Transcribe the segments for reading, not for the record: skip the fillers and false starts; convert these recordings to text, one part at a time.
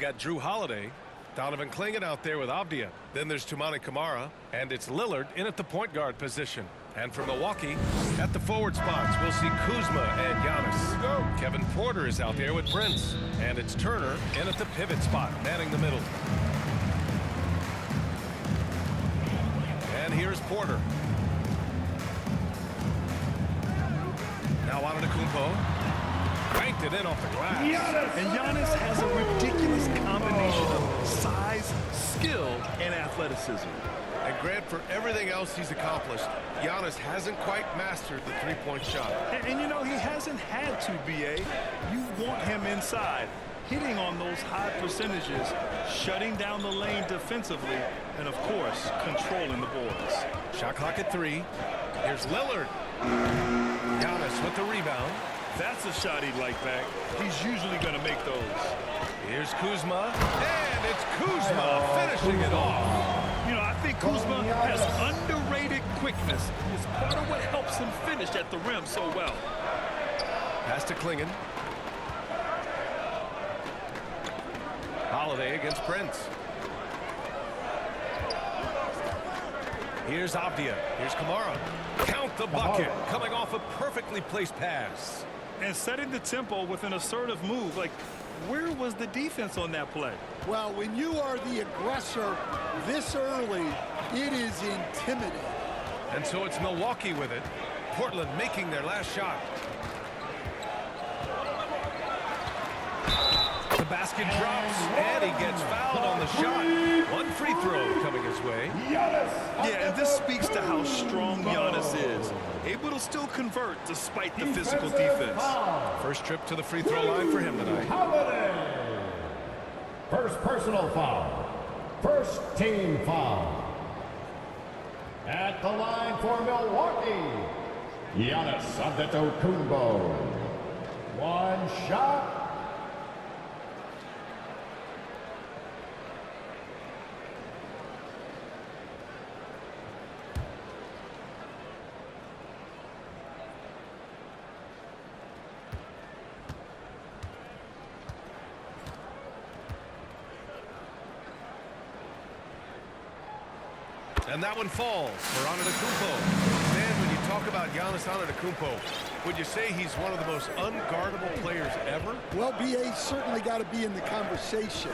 got Drew Holiday, Donovan Clingan out there with Avdia. Then there's Toumani Camara, and it's Lillard in at the point guard position. And for Milwaukee, at the forward spots, we'll see Kuzma and Giannis. Kevin Porter is out there with Prince. And it's Turner in at the pivot spot, manning the middle. And here's Porter. Now Antetokounmpo. Banked it in off the glass. And Giannis has a ridiculous combination of size, skill, and athleticism. And Grant, for everything else he's accomplished, Giannis hasn't quite mastered the three-point shot. And you know, he hasn't had to, B.A. You want him inside, hitting on those high percentages, shutting down the lane defensively, and, of course, controlling the boards. Shot clock at 3. Here's Lillard. Giannis with the rebound. That's a shot he'd like back. He's usually going to make those. Here's Kuzma. And it's Kuzma finishing it off. You know, I think Kuzma has underrated quickness. It's part of what helps him finish at the rim so well. Pass to Clingan. Holiday against Prince. Here's Avdia. Here's Camara. Count the bucket. Coming off a perfectly placed pass. And setting the tempo with an assertive move. Like, where was the defense on that play? Well, when you are the aggressor this early, it is intimidating. And so it's Milwaukee with it. Portland making their last shot. The basket drops, and he gets fouled on the shot. One free throw coming his way. Yeah, and this speaks to how strong Giannis is. Able to still convert despite the physical defense. First trip to the free throw line for him tonight. First personal foul. First team foul. At the line for Milwaukee, Giannis Antetokounmpo. One shot. And that one falls for Antetokounmpo. Dan, when you talk about Giannis Antetokounmpo, would you say he's one of the most unguardable players ever? Well, B.A. certainly got to be in the conversation.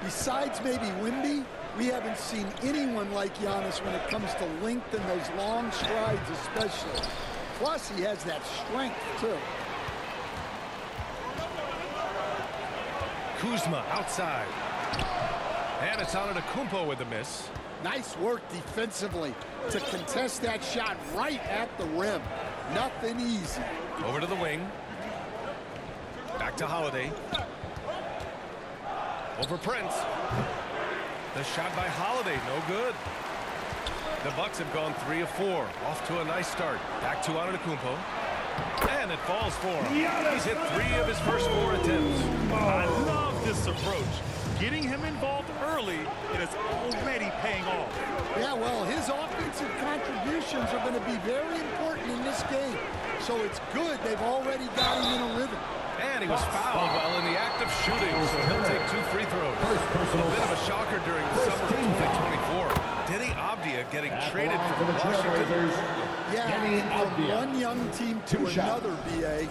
Besides maybe Wemby, we haven't seen anyone like Giannis when it comes to length and those long strides especially. Plus, he has that strength, too. Kuzma outside. And it's Antetokounmpo with the miss. Nice work defensively to contest that shot right at the rim. Nothing easy. Over to the wing. Back to Holiday. Over Prince. The shot by Holiday, no good. The Bucks have gone 3 of 4. Off to a nice start. Back to Antetokounmpo. And it falls for him. He's hit 3 of his first 4 attempts. I love this approach. Getting him involved early, and it's already paying off. Yeah, well, his offensive contributions are going to be very important in this game. So it's good they've already got him in a rhythm. And he was fouled while in the act of shooting, so he'll take 2 free throws. A bit of a shocker during the summer of 2024. Deni Avdia getting traded from Washington. Yeah, from one young team to another, B.A.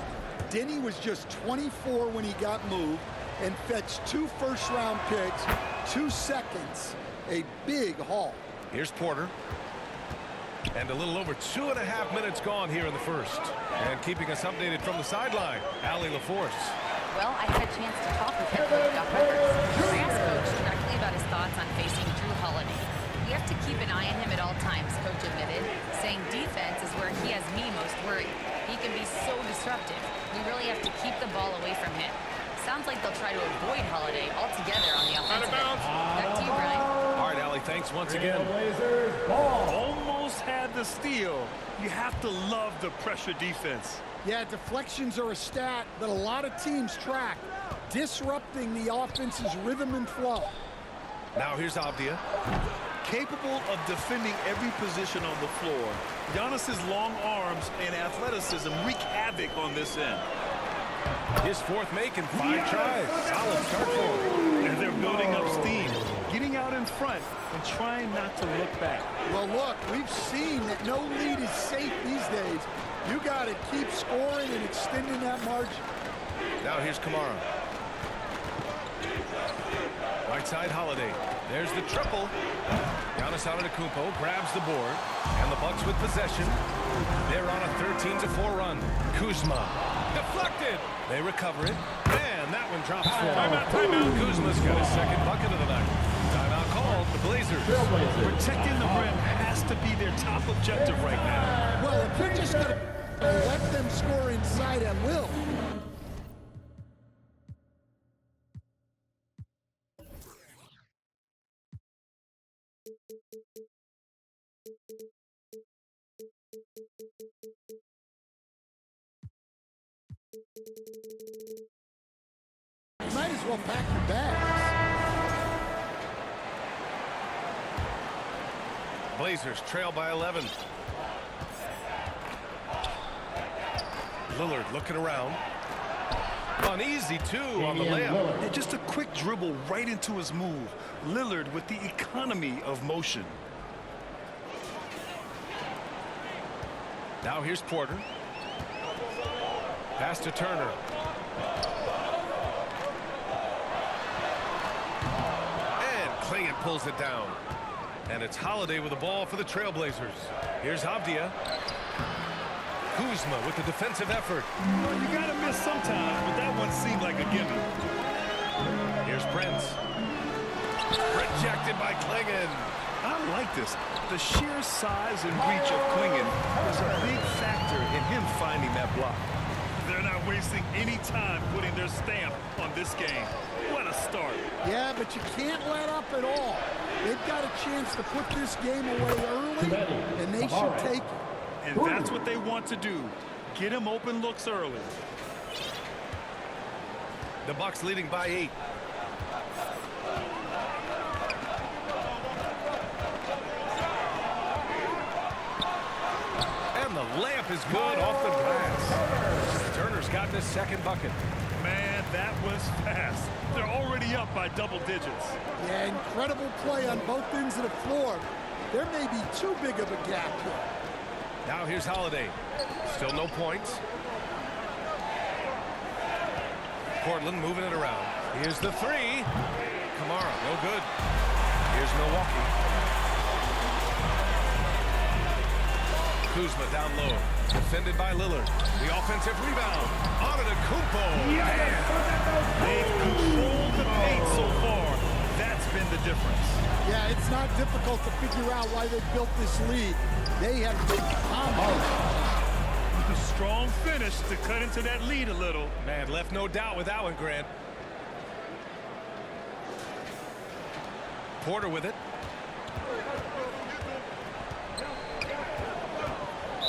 Deni was just 24 when he got moved and fetched 2 first-round picks, 2 seconds, a big haul. Here's Porter. And a little over 2.5 minutes gone here in the first. And keeping us updated from the sideline, Allie LaForce. Well, I had a chance to talk with head coach Doc Rivers. I asked Coach directly about his thoughts on facing Drew Holiday. We have to keep an eye on him at all times, Coach admitted, saying defense is where he has me most worried. He can be so disruptive. We really have to keep the ball away from him. Sounds like they'll try to avoid Holiday altogether on the offensive end. Back to you, Brian. All right, Allie, thanks once again. Almost had the steal. You have to love the pressure defense. Yeah, deflections are a stat that a lot of teams track, disrupting the offense's rhythm and flow. Now here's Avdia. Capable of defending every position on the floor. Giannis's long arms and athleticism wreak havoc on this end. His 4th make in 5 tries. Solid start for him. And they're front and trying not to look back. Well, look, we've seen that no lead is safe these days. You got to keep scoring and extending that margin. Now here's Kamara. Right side, Holiday. There's the triple. Giannis Antetokounmpo grabs the board, and the Bucks with possession. They're on a 13-4 run. Kuzma deflected. They recover it, and that one drops for Timeout. Kuzma's got his second bucket of the night. Timeout called. The Blazers. Protecting the rim has to be their top objective right now. Well, if you're just going to let them score inside at will. You might as well pack your bags. Blazers trail by 11. Lillard looking around. Uneasy, too, on the layup. Yeah, just a quick dribble right into his move. Lillard with the economy of motion. Now here's Porter. Pass to Turner. And Clingan pulls it down. And it's Holiday with the ball for the Trailblazers. Here's Avdia. Kuzma with the defensive effort. Well, you gotta miss sometimes, but that one seemed like a gimme. Here's Prince. Rejected by Clingan. I like this. The sheer size and reach of Clingan is a big factor in him finding that block. They're not wasting any time putting their stamp on this game. What a start. Yeah, but you can't let up at all. They've got a chance to put this game away early, and they should take it. And that's what they want to do. Get him open looks early. The Bucks leading by 8. And the layup is good off the glass. Turner's gotten his second bucket. Man, that was fast. They're already up by double digits. Yeah, incredible play on both ends of the floor. There may be too big of a gap here. Now here's Holiday. Still no points. Portland moving it around. Here's the three. Kamara, no good. Here's Milwaukee. Kuzma down low. Defended by Lillard. The offensive rebound. Antetokounmpo. They've controlled the paint so far. That's been the difference. Yeah, it's not difficult to figure out why they built this lead. They have been dominant. A strong finish to cut into that lead a little. Man, left no doubt with that one, Grant. Porter with it.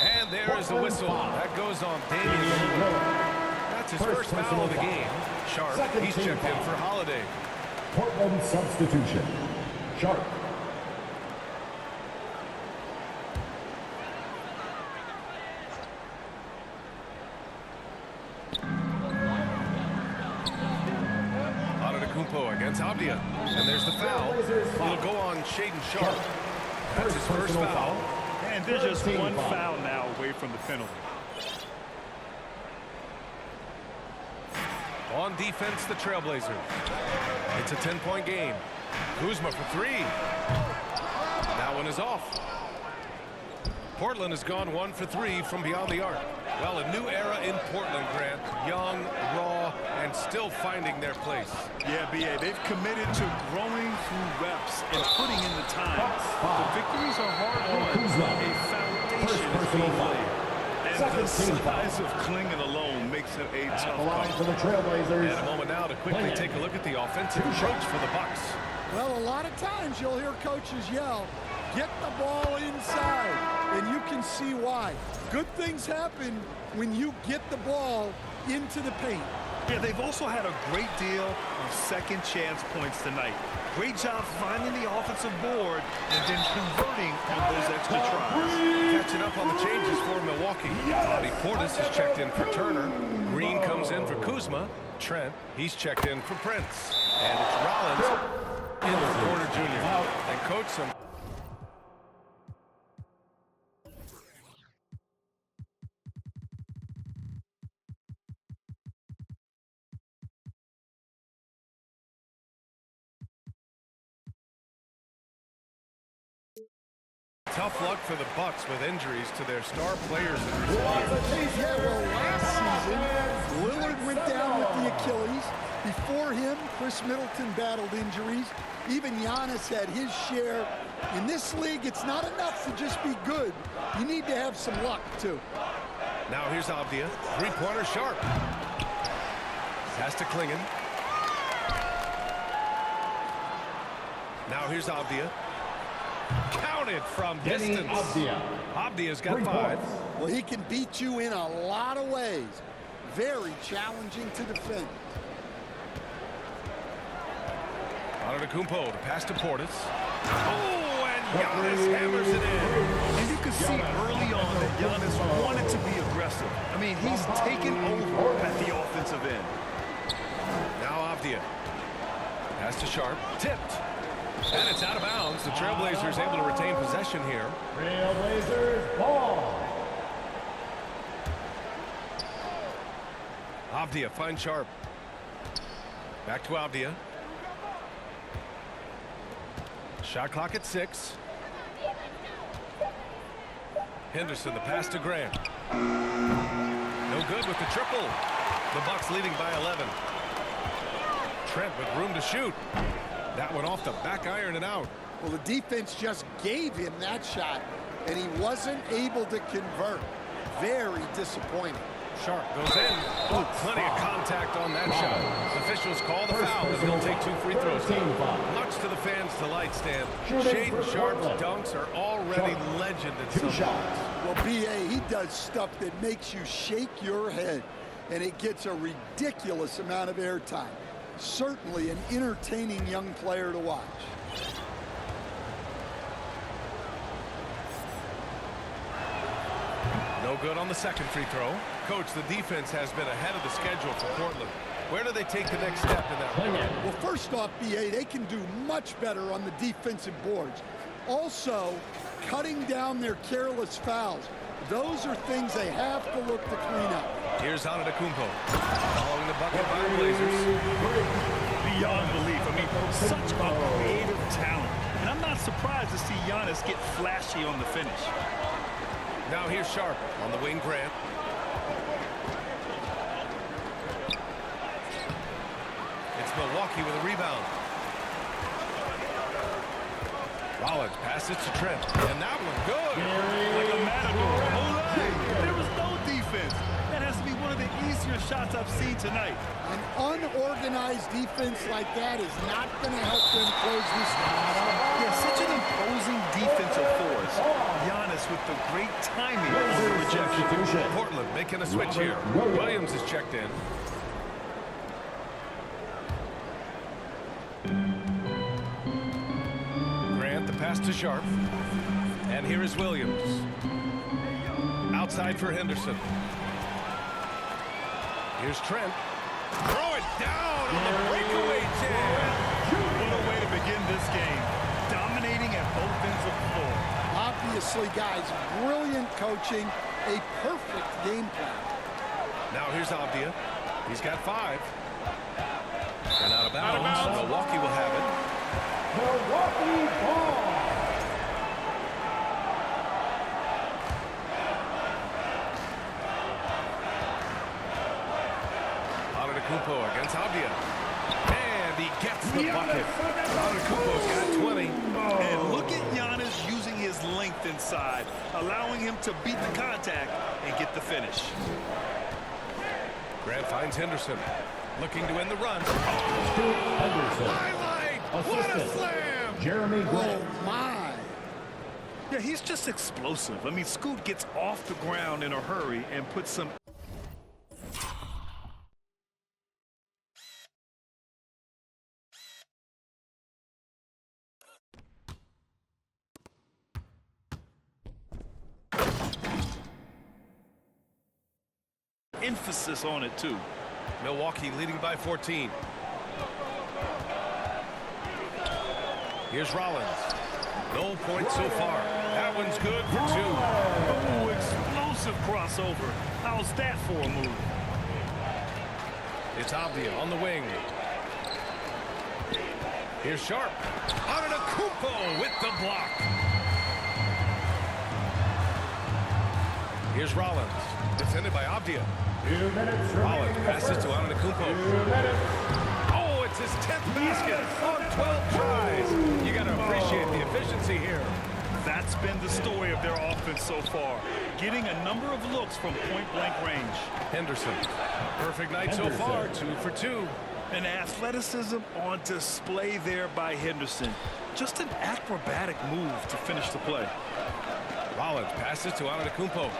And there is the whistle. That goes on Damian Lillard. That's his first foul of the game. Sharp, he's checked in for Holiday. Portland substitution. Sharp. Antetokounmpo against Avdia. And there's the foul. It'll go on Shaedon Sharp. That's his first foul. And they're just one foul now away from the penalty. On defense, the Trailblazers. It's a 10-point game. Kuzma for three. That one is off. Portland has gone 1 for 3 from beyond the arc. Well, a new era in Portland, Grant. Young, raw, and still finding their place. Yeah, B.A., they've committed to growing through reps and putting in the time. The victories are hard-won. A foundation is being laid. And the size of Clingan alone makes it a tough Line for fight. the Trailblazers. And a moment now to quickly take a look at the offensive approach for the Bucks. Well, a lot of times you'll hear coaches yell, get the ball inside, and you can see why. Good things happen when you get the ball into the paint. Yeah, they've also had a great deal of second chance points tonight. Great job finding the offensive board and then converting on those extra tries. Catching up on the changes for Milwaukee. Bobby Portis has checked in for Turner. Green comes in for Kuzma. Trent, he's checked in for Prince. And it's Rollins in for Porter Jr. some. Tough luck for the Bucks with injuries to their star players in recent years. Yeah, well, last season, Lillard went down with the Achilles. Before him, Chris Middleton battled injuries. Even Giannis had his share. In this league, it's not enough to just be good. You need to have some luck, too. Now here's Avdia. Three-pointer Sharp. Pass to Klingon. Now here's Avdia. Counted from distance. Avdia's got 5. Well, he can beat you in a lot of ways. Very challenging to defend. Antetokounmpo to pass to Portis. Oh, and Giannis hammers it in. And you can see early on that Giannis wanted to be aggressive. I mean, he's taken over at the offensive end. Now Avdia. Pass to Sharp. Tipped. And it's out of bounds. The Trailblazers able to retain possession here. Trailblazers ball. Avdia finds Sharp. Back to Avdia. Shot clock at 6. Henderson, the pass to Grant. No good with the triple. The Bucks leading by 11. Trent with room to shoot. That one off the back iron and out. Well, the defense just gave him that shot, and he wasn't able to convert. Very disappointing. Sharp goes in. Oh, plenty of contact on that shot. Officials call the foul, and he'll take 2 free throws. Much to the fans' delight, Stan. Shaedon Sharp's dunks are already legend at some shots. Well, B.A., he does stuff that makes you shake your head, and it gets a ridiculous amount of airtime. Certainly an entertaining young player to watch. No good on the second free throw. Coach, the defense has been ahead of the schedule for Portland. Where do they take the next step in that run? Well, first off, B.A., they can do much better on the defensive boards. Also, cutting down their careless fouls. Those are things they have to look to clean up. Here's Antetokounmpo. Following the bucket by the Blazers. Beyond belief. I mean, such a creative talent. And I'm not surprised to see Giannis get flashy on the finish. Now here's Sharp on the wing. Grant. It's Milwaukee with a rebound. Rollins passes to Trent. And that one good. Like a matador. There was no defense. That has to be one of the easier shots I've seen tonight. An unorganized defense like that is not going to help them close this game. Yeah, such an imposing defensive force. Giannis with the great timing on the rejection. Portland making a switch here. Williams is checked in. Grant, the pass to Sharp. And here is Williams. Outside for Henderson. Here's Trent. Throw it down on the breakaway jam. What a way to begin this game. Dominating at both ends of the floor. Obviously, guys, brilliant coaching, a perfect game plan. Now here's Avdia. He's got 5. And out of bounds. Milwaukee will have it. Milwaukee ball. Antetokounmpo against Avdia. And he gets the bucket. Antetokounmpo's got 20. And look at Giannis using his length inside, allowing him to beat the contact and get the finish. Grant finds Henderson. Looking to end the run. Henderson. Highlight! What a slam! Jeremy Grant. Oh, my. Yeah, he's just explosive. I mean, Scoot gets off the ground in a hurry and puts some... emphasis on it, too. Milwaukee leading by 14. Here's Rollins. No points so far. That one's good for 2. Oh, explosive crossover. How's that for a move? It's Avdia on the wing. Here's Sharp. Antetokounmpo with the block. Here's Rollins. Defended by Avdia. 2 minutes Rollins remaining. passes to Antetokounmpo. 2 minutes. Oh, it's his 10th basket on 12 tries. You got to appreciate the efficiency here. That's been the story of their offense so far. Getting a number of looks from point-blank range. Henderson. Perfect night so far. 2 for 2. And athleticism on display there by Henderson. Just an acrobatic move to finish the play. Rollins passes to Antetokounmpo.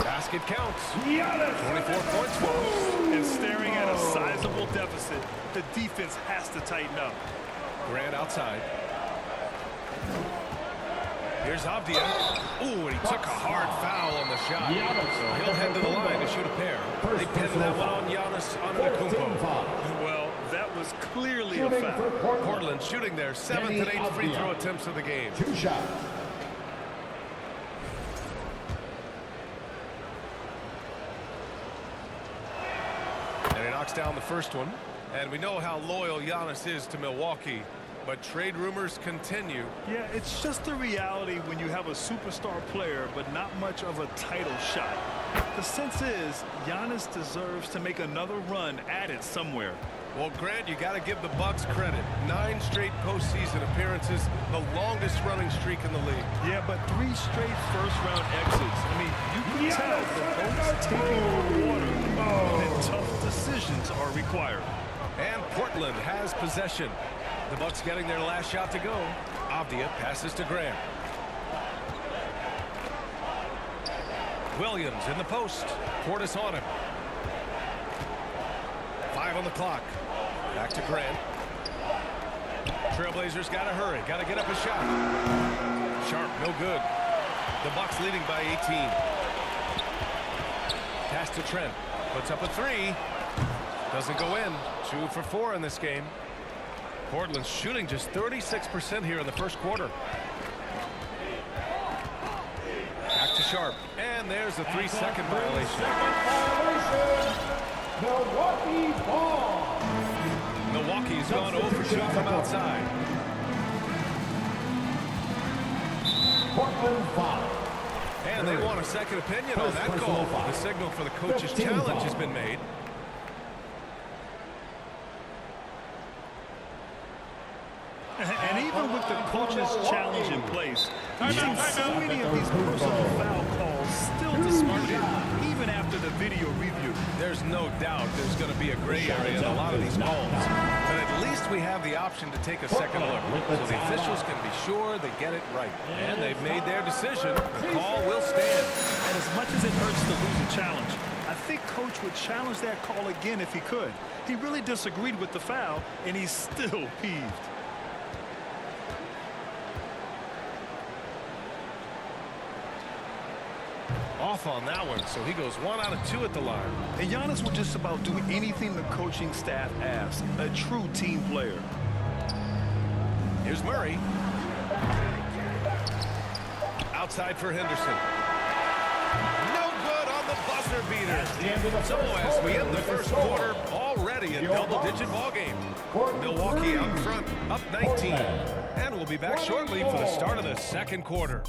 Basket counts. 24 points for him. And staring at a sizable deficit, the defense has to tighten up. Grant outside. Here's Avdia. Ooh, and he took a hard foul on the shot. So he'll head to the line to shoot a pair. They pinned that one on Giannis Antetokounmpo. Well, that was clearly a Shooting foul. for Portland. Portland shooting their 7th and 8th free throw attempts of the game. 2 shots. And he knocks down the first one. And we know how loyal Giannis is to Milwaukee. But trade rumors continue. Yeah, it's just the reality when you have a superstar player but not much of a title shot. The sense is Giannis deserves to make another run at it somewhere. Well, Grant, you got to give the Bucks credit. 9 straight postseason appearances, the longest running streak in the league. Yeah, but 3 straight first-round exits. I mean, you can tell the boat's taking on water and tough decisions are required. And Portland has possession. The Bucks getting their last shot to go. Avdia passes to Grant. Williams in the post. Portis on him. 5 on the clock. Back to Grant. Trailblazers got to hurry. Got to get up a shot. Sharp, no good. The Bucks leading by 18. Pass to Trent. Puts up a 3. Doesn't go in. 2 for 4 in this game. Portland's shooting just 36% here in the first quarter. Back to Sharp. And there's a 3-second violation. Milwaukee ball. Milwaukee's gone 0 for 2 from outside. Portland foul. And they want a second opinion on that call. The signal for the coach's challenge has been made. And even with the coach's challenge in place, we've seen so many of these personal foul calls still disputed, even after the video review. There's no doubt there's going to be a gray area in a lot of these calls. But at least we have the option to take a second look. So the officials can be sure they get it right. And they've made their decision. The call will stand. And as much as it hurts to lose a challenge, I think Coach would challenge that call again if he could. He really disagreed with the foul, and he's still peeved. Off on that one, so he goes 1 out of 2 at the line. And Giannis will just about do anything the coaching staff asks. A true team player. Here's Murray. Outside for Henderson. No good on the buzzer beater. So as we end the first quarter, already a double-digit ball game. Milwaukee out in front, up 19. And we'll be back shortly for the start of the second quarter.